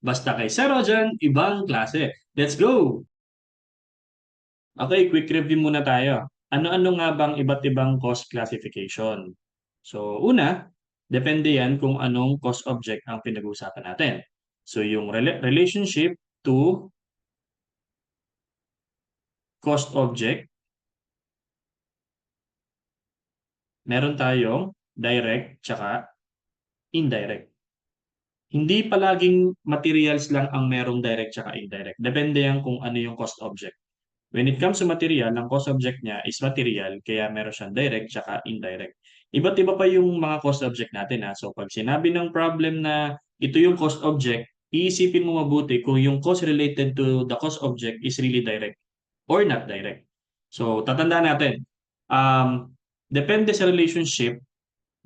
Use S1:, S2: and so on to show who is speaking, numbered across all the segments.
S1: Basta kay Zero dyan, ibang klase. Let's go! Okay, quick review muna tayo. Ano-ano nga bang iba't ibang cost classification? So, una, depende yan kung anong cost object ang pinag-uusapan natin. So, yung relationship to cost object, meron tayong direct tsaka indirect. Hindi palaging materials lang ang merong direct tsaka indirect. Depende yan kung ano yung cost object. When it comes to material, ang cost object niya is material, kaya meron siyang direct tsaka indirect. Iba't iba pa yung mga cost object natin ha. So pag sinabi ng problem na ito yung cost object, iisipin mo mabuti kung yung cost related to the cost object is really direct or not direct. So tatandaan natin, depende sa relationship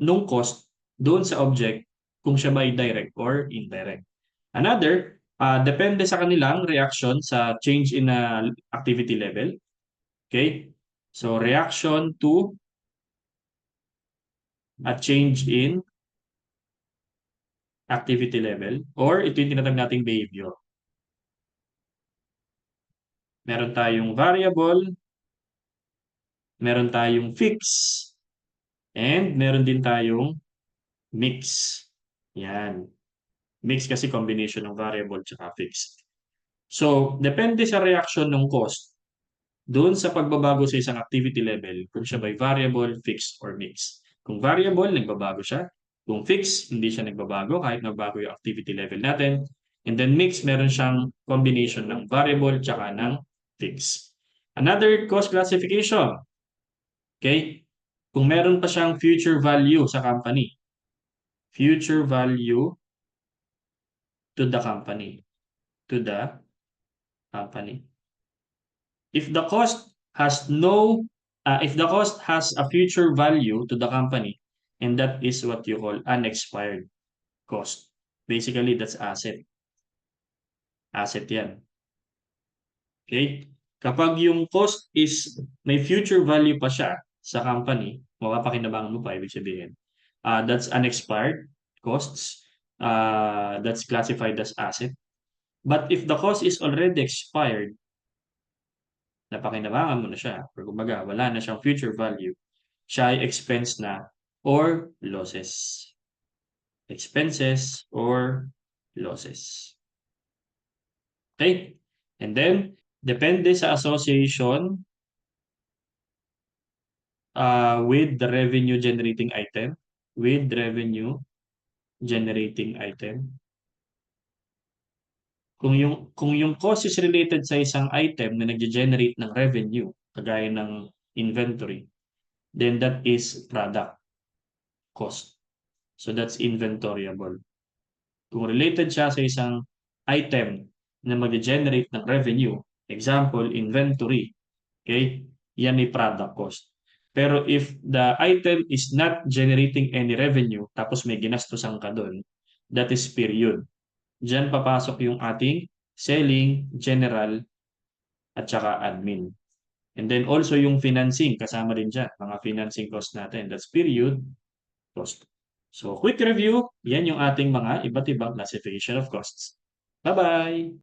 S1: nung cost doon sa object kung siya ba ay direct or indirect. Another, depende sa kanilang reaction sa change in activity level. Okay? So, reaction to a change in activity level or ito yung tinatawag nating behavior. Meron tayong variable, meron tayong fix, and meron din tayong mix. Yan. Mix kasi combination ng variable at fixed. So, depende sa reaction ng cost doon sa pagbabago sa isang activity level kung siya by variable, fixed, or mix. Kung variable, nagbabago siya. Kung fixed, hindi siya nagbabago kahit nagbago yung activity level natin. And then mix, meron siyang combination ng variable tsaka ng fixed. Another cost classification. Okay? Kung meron pa siyang future value sa company. Future value to the company. To the company. If the cost has no, if the cost has a future value to the company, and that is what you call unexpired cost. Basically, that's asset. Asset yan. Okay? Kapag yung cost is may future value pa siya sa company, mapapakinabangan mo pa, ibig sabihin. That's unexpired costs. That's classified as asset. But if the cost is already expired, napakinabangan mo na siya. Or kumbaga, wala na siyang future value. Siya ay expense na or losses. Expenses or losses. Okay? And then, depende sa association with the revenue generating item. With revenue generating item. Kung yung cost is related sa isang item na nagge-generate ng revenue, kagaya ng inventory, then that is product cost. So that's inventoriable. Kung related siya sa isang item na mag-generate ng revenue, example, inventory, okay? Yan may product cost. Pero if the item is not generating any revenue, tapos may ginastusan ka doon, that is period. Diyan papasok yung ating selling, general, at saka admin. And then also yung financing, kasama din dyan, mga financing cost natin. That's period cost. So, quick review, yan yung ating mga iba't ibang classification of costs. Bye-bye!